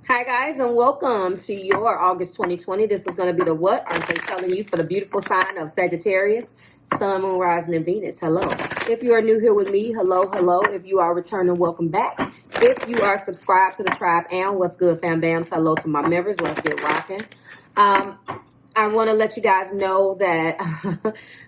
Hi guys, and welcome to your August 2020. This is going to be the what aren't they telling you for the beautiful sign of Sagittarius, Sun, Moon, Rising, and Venus. Hello. If you are new here with me, hello, hello. If you are returning, welcome back. If you are subscribed to the tribe, and what's good, fam bams, hello to my members. Let's get rocking. I want to let you guys know that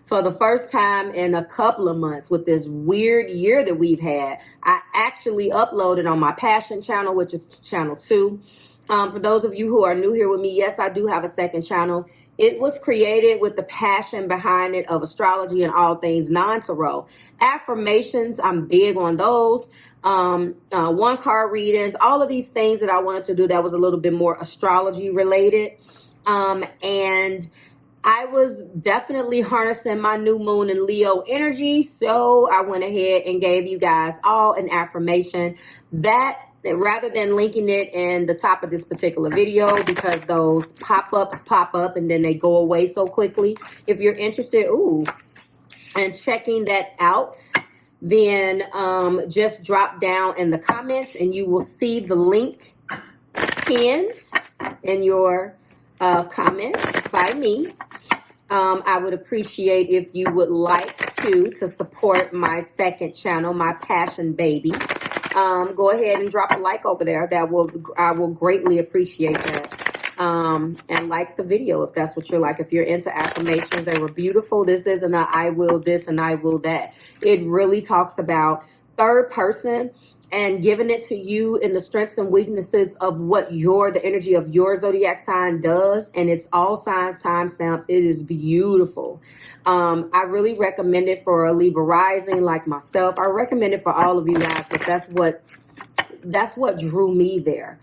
for the first time in a couple of months with this weird year that we've had, I actually uploaded on my Passion channel, which is channel 2. For those of you who are new here with me, yes, I do have a second channel. It was created with the passion behind it of astrology and all things non-tarot. Affirmations, I'm big on those. One card readings, all of these things that I wanted to do that was a little bit more astrology related. And I was definitely harnessing my new moon in Leo energy. So I went ahead and gave you guys all an affirmation that rather than linking it in the top of this particular video, because those pop-ups pop up and then they go away so quickly. If you're interested, and checking that out, then just drop down in the comments and you will see the link pinned in your comments by me. I would appreciate if you would like to support my second channel, my Passion Baby. Go ahead and drop a like over there. I will greatly appreciate that. And like the video if that's what you're like. If you're into affirmations, they were beautiful. This isn't a I will this and I will that. It really talks about third person and giving it to you in the strengths and weaknesses of what the energy of your zodiac sign does. And it's all signs, timestamps. It is beautiful. I really recommend it for a Libra rising like myself. I recommend it for all of you guys, but that's what drew me there.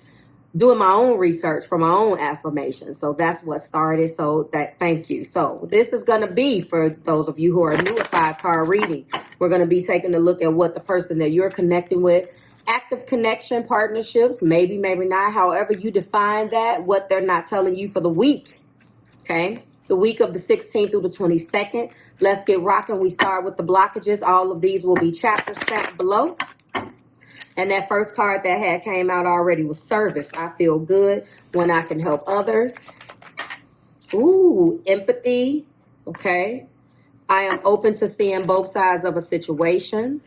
Doing my own research for my own affirmation. So that's what started. So thank you. So this is going to be for those of you who are new at 5-card reading. We're going to be taking a look at what the person that you're connecting with, active connection, partnerships, maybe not, however you define that, what they're not telling you for the week. Okay. The week of the 16th through the 22nd. Let's get rocking. We start with the blockages. All of these will be chapter stacked below. And that first card that came out already was service. I feel good when I can help others. Ooh, empathy. Okay. I am open to seeing both sides of a situation.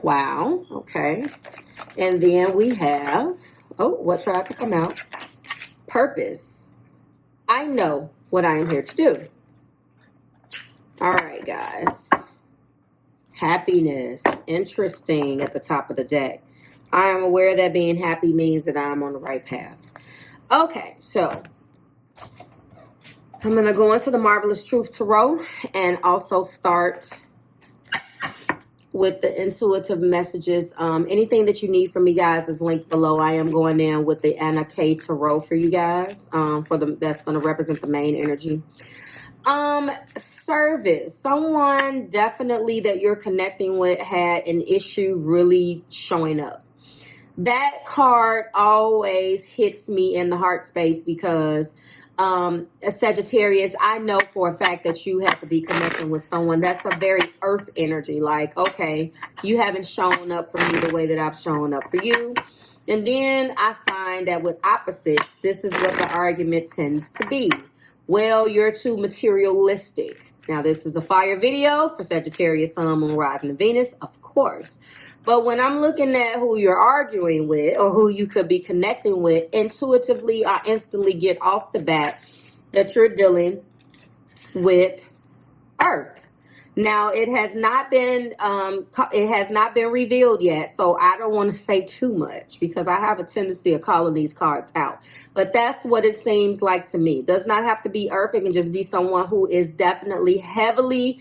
Wow. Okay. And then we have, what tried to come out? Purpose. I know what I am here to do. All right, guys. Happiness. Interesting at the top of the deck. I am aware that being happy means that I'm on the right path. Okay, so I'm going to go into the Marvelous Truth Tarot and also start with the intuitive messages. Anything that you need from me, guys, is linked below. I am going in with the Anna K Tarot for you guys. That's going to represent the main energy. Service. Someone definitely that you're connecting with had an issue really showing up. That card always hits me in the heart space because Sagittarius, I know for a fact that you have to be connecting with someone that's a very earth energy. Like, okay, you haven't shown up for me the way that I've shown up for you. And then I find that with opposites, this is what the argument tends to be. Well, you're too materialistic. Now, this is a fire video for Sagittarius, Sun, Moon, Rising, and Venus, of course. But when I'm looking at who you're arguing with or who you could be connecting with, intuitively, I instantly get off the bat that you're dealing with Earth. Now, it has not been revealed yet, so I don't want to say too much because I have a tendency of calling these cards out. But that's what it seems like to me. It does not have to be Earth. It can just be someone who is definitely heavily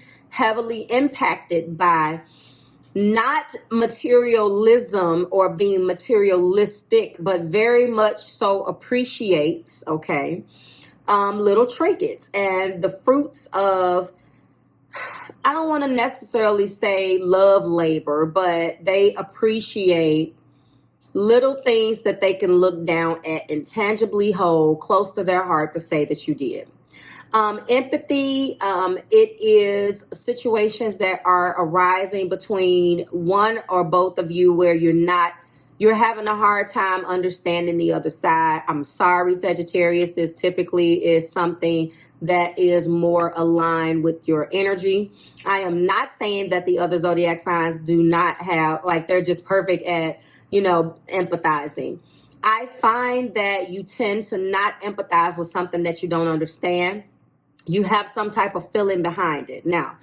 impacted by not materialism or being materialistic, but very much so appreciates, okay, little trinkets and the fruits of, I don't want to necessarily say love labor, but they appreciate little things that they can look down at and tangibly hold close to their heart to say that you did. Empathy, it is situations that are arising between one or both of you where you're not You're having a hard time understanding the other side. I'm sorry, Sagittarius. This typically is something that is more aligned with your energy. I am not saying that the other zodiac signs do not have, like, they're just perfect at, empathizing. I find that you tend to not empathize with something that you don't understand. You have some type of feeling behind it. Now,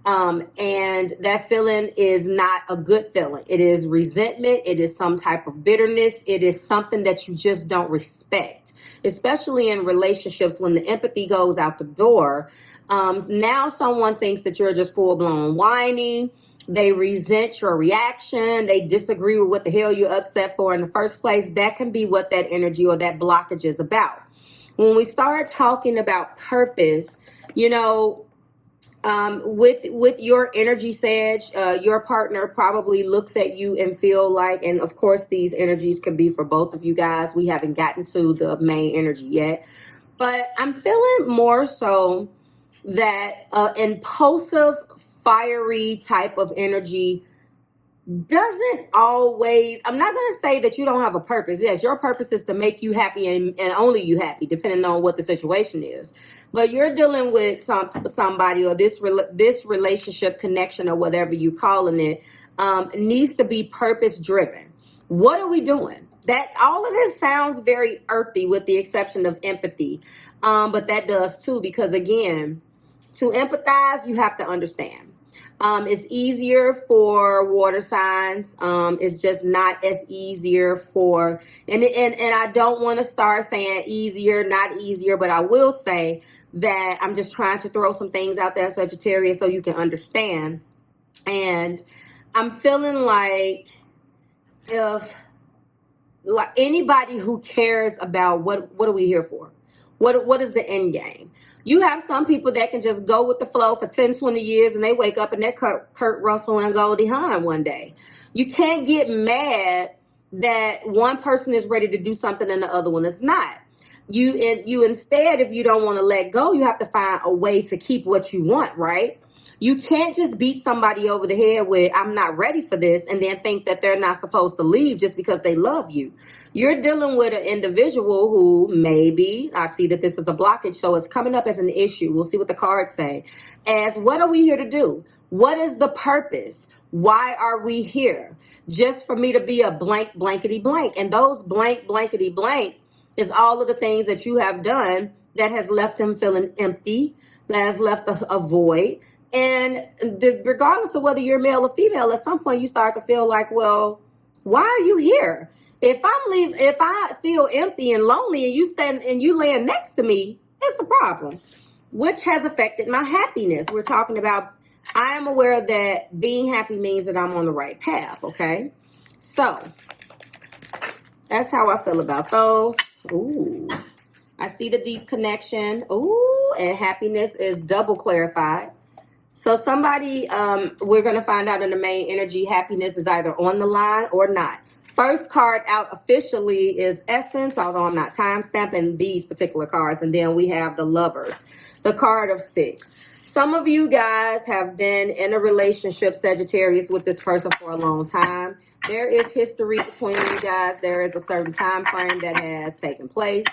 and that feeling is not a good feeling. It is resentment. It is some type of bitterness. It is something that you just don't respect, especially in relationships when the empathy goes out the door. Now someone thinks that you're just full blown whining. They resent your reaction. They disagree with what the hell you're upset for in the first place. That can be what that energy or that blockage is about. When we start talking about purpose, with your energy, Sag, your partner probably looks at you and feel like, and of course these energies could be for both of you guys. We haven't gotten to the main energy yet, but I'm feeling more so that impulsive, fiery type of energy doesn't always, I'm not going to say that you don't have a purpose. Yes, your purpose is to make you happy and only you happy, depending on what the situation is. But you're dealing with somebody, or this relationship connection, or whatever you calling it, needs to be purpose driven. What are we doing? That all of this sounds very earthy, with the exception of empathy. But that does too, because again, to empathize, you have to understand. It's easier for water signs. It's just not as easier for, and I don't want to start saying easier, not easier, but I will say that I'm just trying to throw some things out there, Sagittarius, so you can understand. And I'm feeling like if, like, anybody who cares about what are we here for? What is the end game? You have some people that can just go with the flow for 10, 20 years and they wake up and they're Kurt Russell and Goldie Hawn one day. You can't get mad that one person is ready to do something and the other one is not. You instead, if you don't want to let go, you have to find a way to keep what you want, right? You can't just beat somebody over the head with, I'm not ready for this, and then think that they're not supposed to leave just because they love you. You're dealing with an individual who maybe, I see that this is a blockage, so it's coming up as an issue. We'll see what the cards say. As, what are we here to do? What is the purpose? Why are we here? Just for me to be a blank, blankety blank. And those blank, blankety blank is all of the things that you have done that has left them feeling empty, that has left us a void. And regardless of whether you're male or female, at some point you start to feel like, well, why are you here? If I feel empty and lonely and you stand and you laying next to me, it's a problem, which has affected my happiness. We're talking about, I am aware that being happy means that I'm on the right path. Okay. So that's how I feel about those. Ooh, I see the deep connection. Ooh, and happiness is double clarified. So somebody, we're going to find out in the main energy, happiness is either on the line or not. First card out officially is Essence, although I'm not time stamping these particular cards. And then we have the Lovers, the card of 6. Some of you guys have been in a relationship, Sagittarius, with this person for a long time. There is history between you guys. There is a certain time frame that has taken place.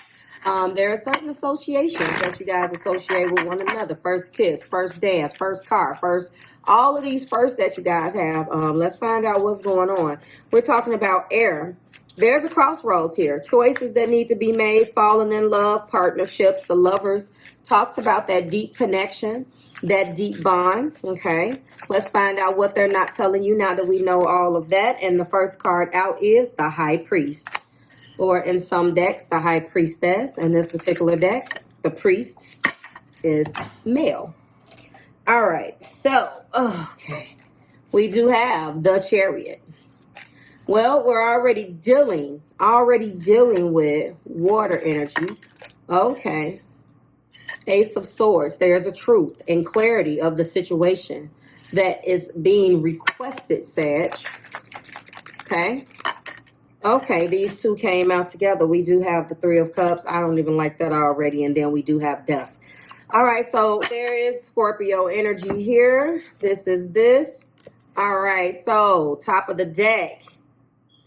There are certain associations that you guys associate with one another. First kiss, first dance, first car, first, all of these firsts that you guys have. Let's find out what's going on. We're talking about air. There's a crossroads here. Choices that need to be made, falling in love, partnerships, the Lovers. Talks about that deep connection, that deep bond. Okay, let's find out what they're not telling you now that we know all of that. And the first card out is the High Priest. Or in some decks, the High Priestess. In this particular deck, the priest is male. All right, so, okay. We do have the Chariot. Well, we're already dealing with water energy. Okay. Ace of Swords. There's a truth and clarity of the situation that is being requested, Sag. Okay. Okay, these two came out together. We do have the Three of Cups. I don't even like that already. And then we do have Death. All right, so there is Scorpio energy here. This is this. All right, so top of the deck.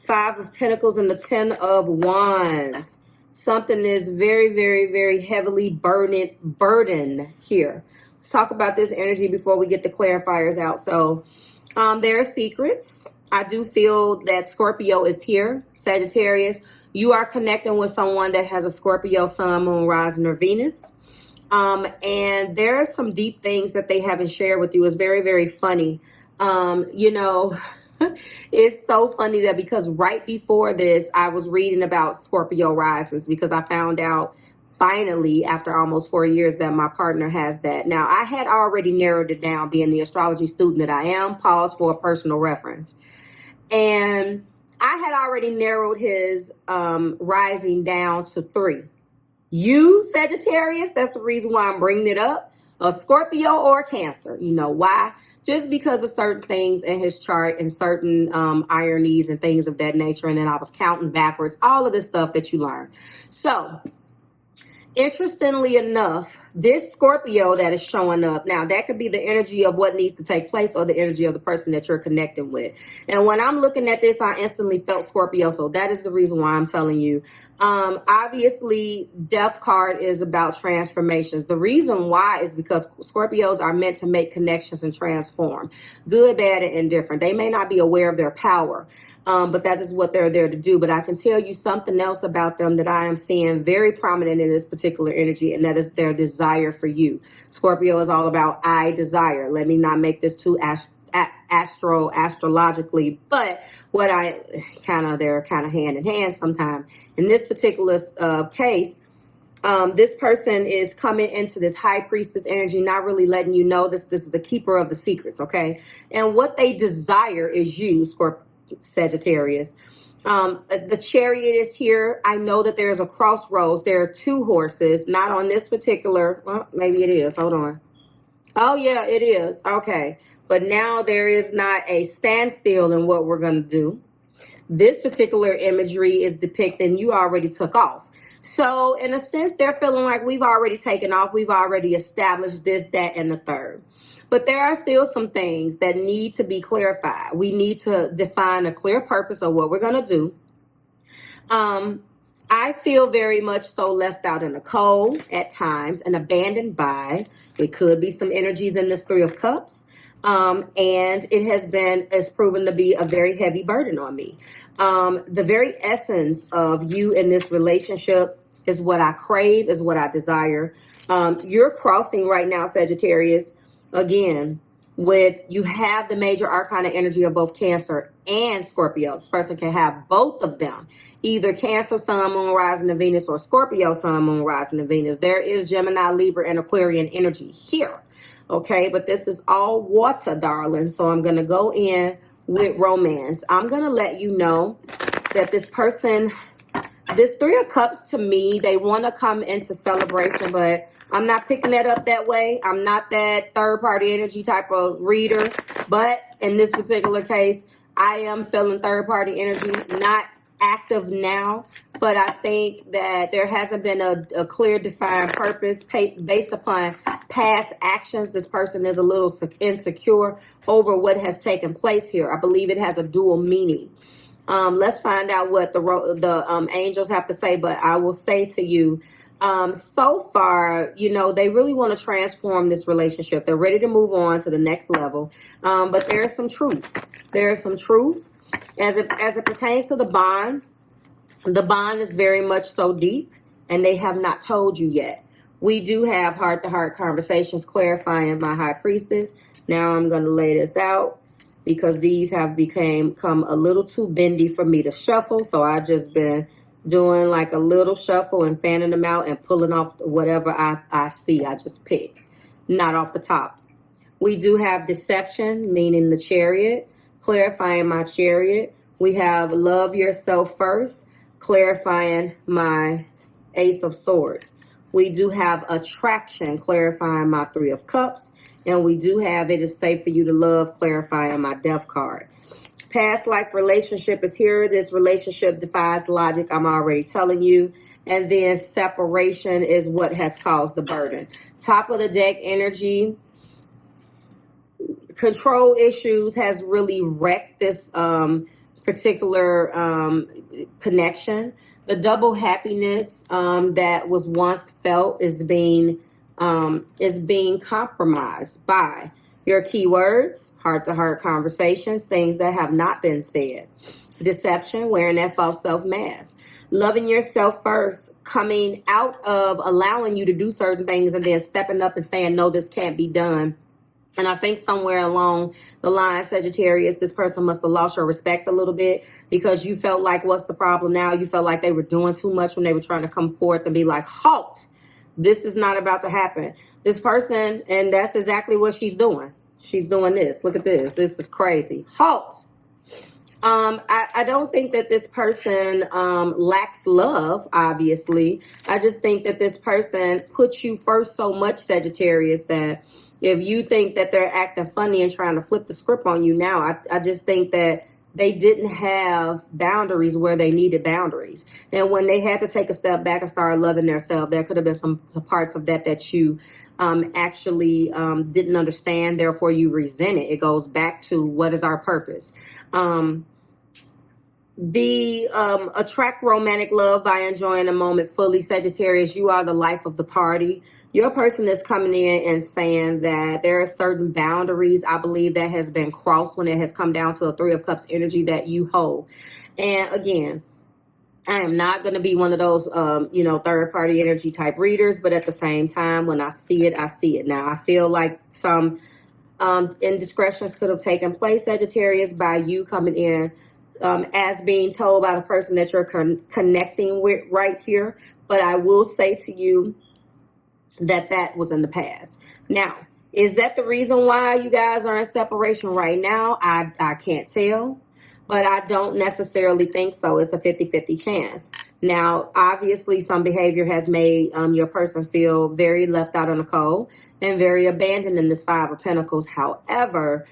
Five of Pentacles and the 10 of Wands. Something is very, very, very heavily burden here. Let's talk about this energy before we get the clarifiers out. So there are secrets. I do feel that Scorpio is here. Sagittarius, you are connecting with someone that has a Scorpio sun, moon, rising, or Venus. And there are some deep things that they haven't shared with you. It's very, very funny. You know, it's so funny that because right before this, I was reading about Scorpio risings because I found out finally after almost 4 years that my partner has that. Now, I had already narrowed it down being the astrology student that I am. Pause for a personal reference. And I had already narrowed his rising down to 3. You, Sagittarius, that's the reason why I'm bringing it up. A Scorpio or a Cancer. You know why? Just because of certain things in his chart and certain ironies and things of that nature. And then I was counting backwards. All of this stuff that you learn. So, interestingly enough, this Scorpio that is showing up, now that could be the energy of what needs to take place or the energy of the person that you're connecting with. And when I'm looking at this, I instantly felt Scorpio. So that is the reason why I'm telling you. Obviously, Death card is about transformations. The reason why is because Scorpios are meant to make connections and transform. Good, bad, and indifferent. They may not be aware of their power. But that is what they're there to do. But I can tell you something else about them that I am seeing very prominent in this particular energy, and that is their desire for you. Scorpio is all about I desire. Let me not make this too astrologically, but what they're kind of hand in hand sometimes. In this particular case, this person is coming into this high priestess energy, not really letting you know this is the keeper of the secrets, okay? And what they desire is you, Sagittarius. The Chariot is here. I know that there's a crossroads. There are 2 horses, not on this particular, well, maybe it is. Hold on. Oh, yeah, it is. Okay. But now there is not a standstill in what we're going to do. This particular imagery is depicting you already took off. So in a sense, they're feeling like we've already taken off. We've already established this, that, and the third. But there are still some things that need to be clarified. We need to define a clear purpose of what we're going to do. I feel very much so left out in the cold at times and abandoned by. It could be some energies in this 3 of Cups. And it's proven to be a very heavy burden on me. The very essence of you in this relationship is what I crave, is what I desire. You're crossing right now, Sagittarius, again, you have the major arcana energy of both Cancer and Scorpio. This person can have both of them, either Cancer, Sun, Moon, Rising, and Venus, or Scorpio, Sun, Moon, Rising, and Venus. There is Gemini, Libra, and Aquarian energy here. Okay, but this is all water, darling. So I'm going to go in with romance. I'm going to let you know that this person, this 3 of Cups, to me, they want to come into celebration, but I'm not picking that up that way. I'm not that third-party energy type of reader. But in this particular case, I am feeling third-party energy, not active now. But I think that there hasn't been a clear defined purpose based upon past actions. This person is a little insecure over what has taken place here. I believe it has a dual meaning. Let's find out what the angels have to say. But I will say to you, so far, they really want to transform this relationship. They're ready to move on to the next level. But there is some truth. There is some truth as it pertains to the bond. The bond is very much so deep, and they have not told you yet. We do have heart-to-heart conversations clarifying my high priestess. Now I'm going to lay this out because these have become a little too bendy for me to shuffle. So I just been doing like a little shuffle and fanning them out and pulling off whatever I see. I just pick, not off the top. We do have deception, meaning the Chariot, clarifying my Chariot. We have love yourself first, clarifying my Ace of Swords. We do have attraction, clarifying my 3 of Cups. And we do have it is safe for you to love, clarifying my Death card. Past life relationship is here. This relationship defies logic, I'm already telling you. And then separation is what has caused the burden. Top of the deck energy. Control issues has really wrecked this particular connection. The double happiness that was once felt is being compromised by your keywords, heart-to-heart conversations, things that have not been said, deception, wearing that false self mask, loving yourself first, coming out of allowing you to do certain things and then stepping up and saying, no, this can't be done. And I think somewhere along the line, Sagittarius, this person must have lost your respect a little bit because you felt like, what's the problem now? You felt like they were doing too much when they were trying to come forth and be like, halt, this is not about to happen. This person, and that's exactly what she's doing. She's doing this. Look at this. This is crazy. Halt. I don't think that this person lacks love, obviously. I just think that this person puts you first so much, Sagittarius, that if you think that they're acting funny and trying to flip the script on you now, I just think that they didn't have boundaries where they needed boundaries. And when they had to take a step back and start loving themselves, there could have been some parts of that you actually didn't understand. Therefore, you resent it. It goes back to, what is our purpose? Attract romantic love by enjoying the moment fully. Sagittarius, you are the life of the party. Your person is coming in and saying that there are certain boundaries, I believe, that has been crossed when it has come down to the Three of Cups energy that you hold. And again, I am not going to be one of those, third party energy type readers, but at the same time, when I see it, I see it. Now, I feel like some indiscretions could have taken place, Sagittarius, by you coming in as being told by the person that you're connecting with right here. But I will say to you that was in the past. Now, is that the reason why you guys are in separation right now? I can't tell, but I don't necessarily think so. It's a 50-50 chance. Now, obviously, some behavior has made your person feel very left out in the cold and very abandoned in this Five of Pentacles. However,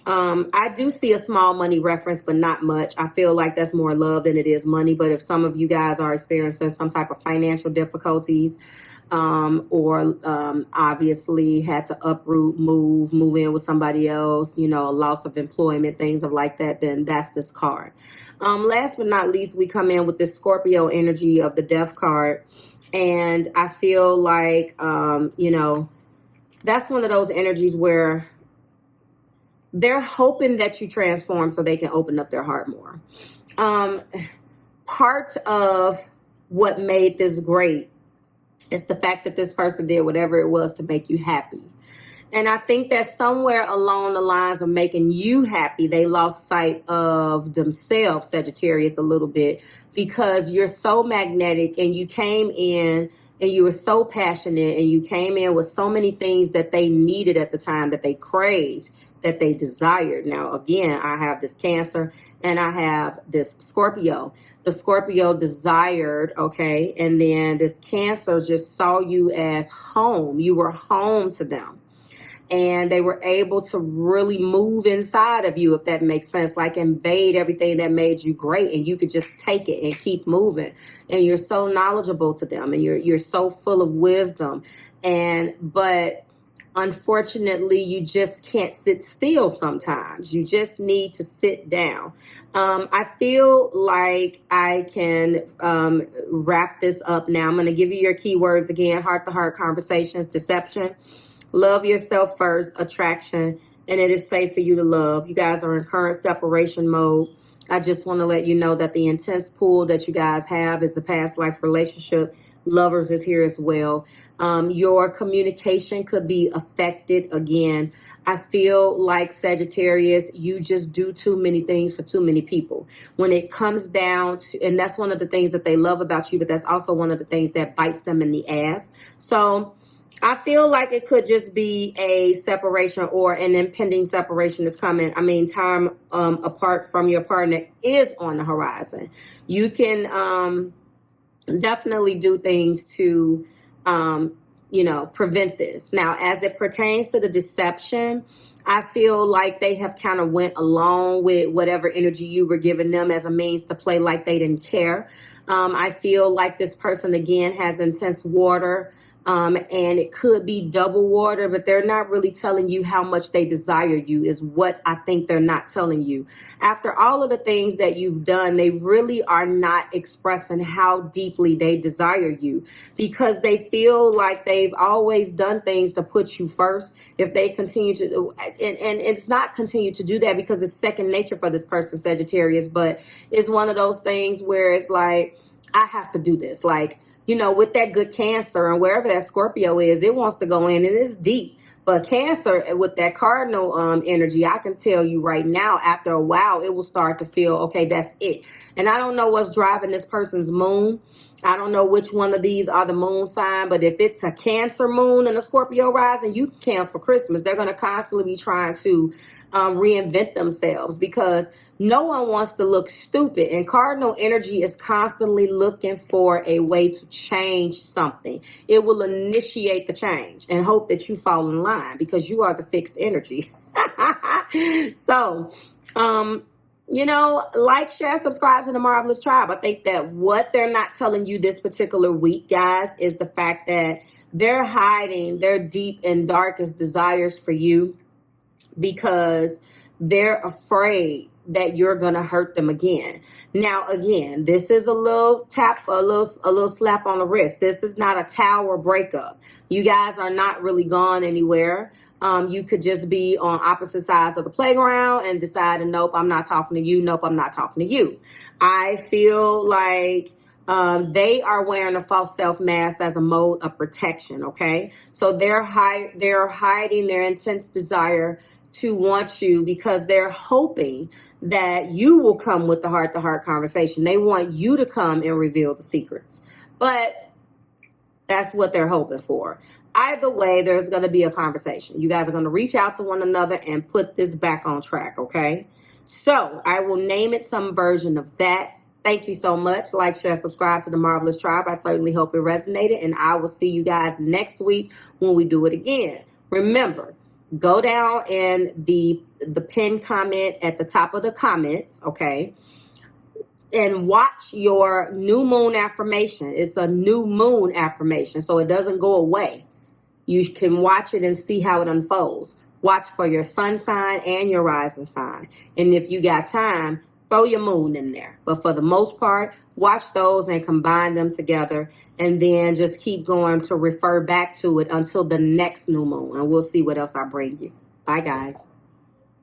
I do see a small money reference, but not much. I feel like that's more love than it is money. But if some of you guys are experiencing some type of financial difficulties, or obviously had to uproot, move in with somebody else, a loss of employment, things of like that, then that's this card. Last but not least, we come in with this Scorpio energy of the Death card. And I feel like, that's one of those energies where they're hoping that you transform so they can open up their heart more. Part of what made this great is the fact that this person did whatever it was to make you happy. And I think that somewhere along the lines of making you happy, they lost sight of themselves, Sagittarius, a little bit, because you're so magnetic and you came in and you were so passionate and you came in with so many things that they needed at the time, that they craved, that they desired. Now, again, I have this Cancer and I have this Scorpio. The Scorpio desired, okay, and then this Cancer just saw you as home. You were home to them. And they were able to really move inside of you, if that makes sense, like invade everything that made you great, and you could just take it and keep moving. And you're so knowledgeable to them, and you're so full of wisdom. But unfortunately, you just can't sit still sometimes. You just need to sit down. I feel like I can wrap this up now. I'm going to give you your keywords again: heart-to-heart conversations, deception, love yourself first, attraction, and it is safe for you to love. You guys are in current separation mode. I just want to let you know that the intense pull that you guys have is a past life relationship. Lovers is here as well. Your communication could be affected again. I feel like, Sagittarius, you just do too many things for too many people. When it comes down to, and that's one of the things that they love about you, but that's also one of the things that bites them in the ass. So I feel like it could just be a separation or an impending separation is coming. I mean, time apart from your partner is on the horizon. You can definitely do things to, prevent this. Now, as it pertains to the deception, I feel like they have kind of went along with whatever energy you were giving them as a means to play like they didn't care. I feel like this person, again, has intense water and it could be double water, but they're not really telling you how much they desire you is what I think they're not telling you. After all of the things that you've done, they really are not expressing how deeply they desire you, because they feel like they've always done things to put you first. If they continue to, and it's not continue to do that because it's second nature for this person, Sagittarius, but it's one of those things where it's like, I have to do this. Like, you know, with that good Cancer and wherever that Scorpio is, it wants to go in and it's deep. But Cancer with that cardinal energy, I can tell you right now, after a while, it will start to feel, okay, that's it. And I don't know what's driving this person's moon. I don't know which one of these are the moon sign, but if it's a Cancer moon and a Scorpio rising, you can cancel Christmas. They're going to constantly be trying to reinvent themselves because no one wants to look stupid, and cardinal energy is constantly looking for a way to change something. It will initiate the change and hope that you fall in line because you are the fixed energy. So, you know, like, share, subscribe to the Marvelous Tribe. I think that what they're not telling you this particular week, guys, is the fact that they're hiding their deep and darkest desires for you because they're afraid that you're going to hurt them again. Now, again, this is a little tap, a little slap on the wrist. This is not a tower breakup. You guys are not really gone anywhere. You could just be on opposite sides of the playground and decide, nope, I'm not talking to you. Nope, I'm not talking to you. I feel like they are wearing a false self mask as a mode of protection. Okay, so they're hiding their intense desire to want you because they're hoping that you will come with the heart-to-heart conversation. They want you to come and reveal the secrets, but that's what they're hoping for. Either way, there's going to be a conversation. You guys are going to reach out to one another and put this back on track, okay? So I will name it some version of that. Thank you so much. Like, share, subscribe to the Marvelous Tribe. I certainly hope it resonated, and I will see you guys next week when we do it again. Remember, go down in the pinned comment at the top of the comments, okay? And watch your new moon affirmation. It's a new moon affirmation, so it doesn't go away. You can watch it and see how it unfolds. Watch for your sun sign and your rising sign. And if you got time, throw your moon in there. But for the most part, watch those and combine them together. And then just keep going to refer back to it until the next new moon. And we'll see what else I bring you. Bye, guys.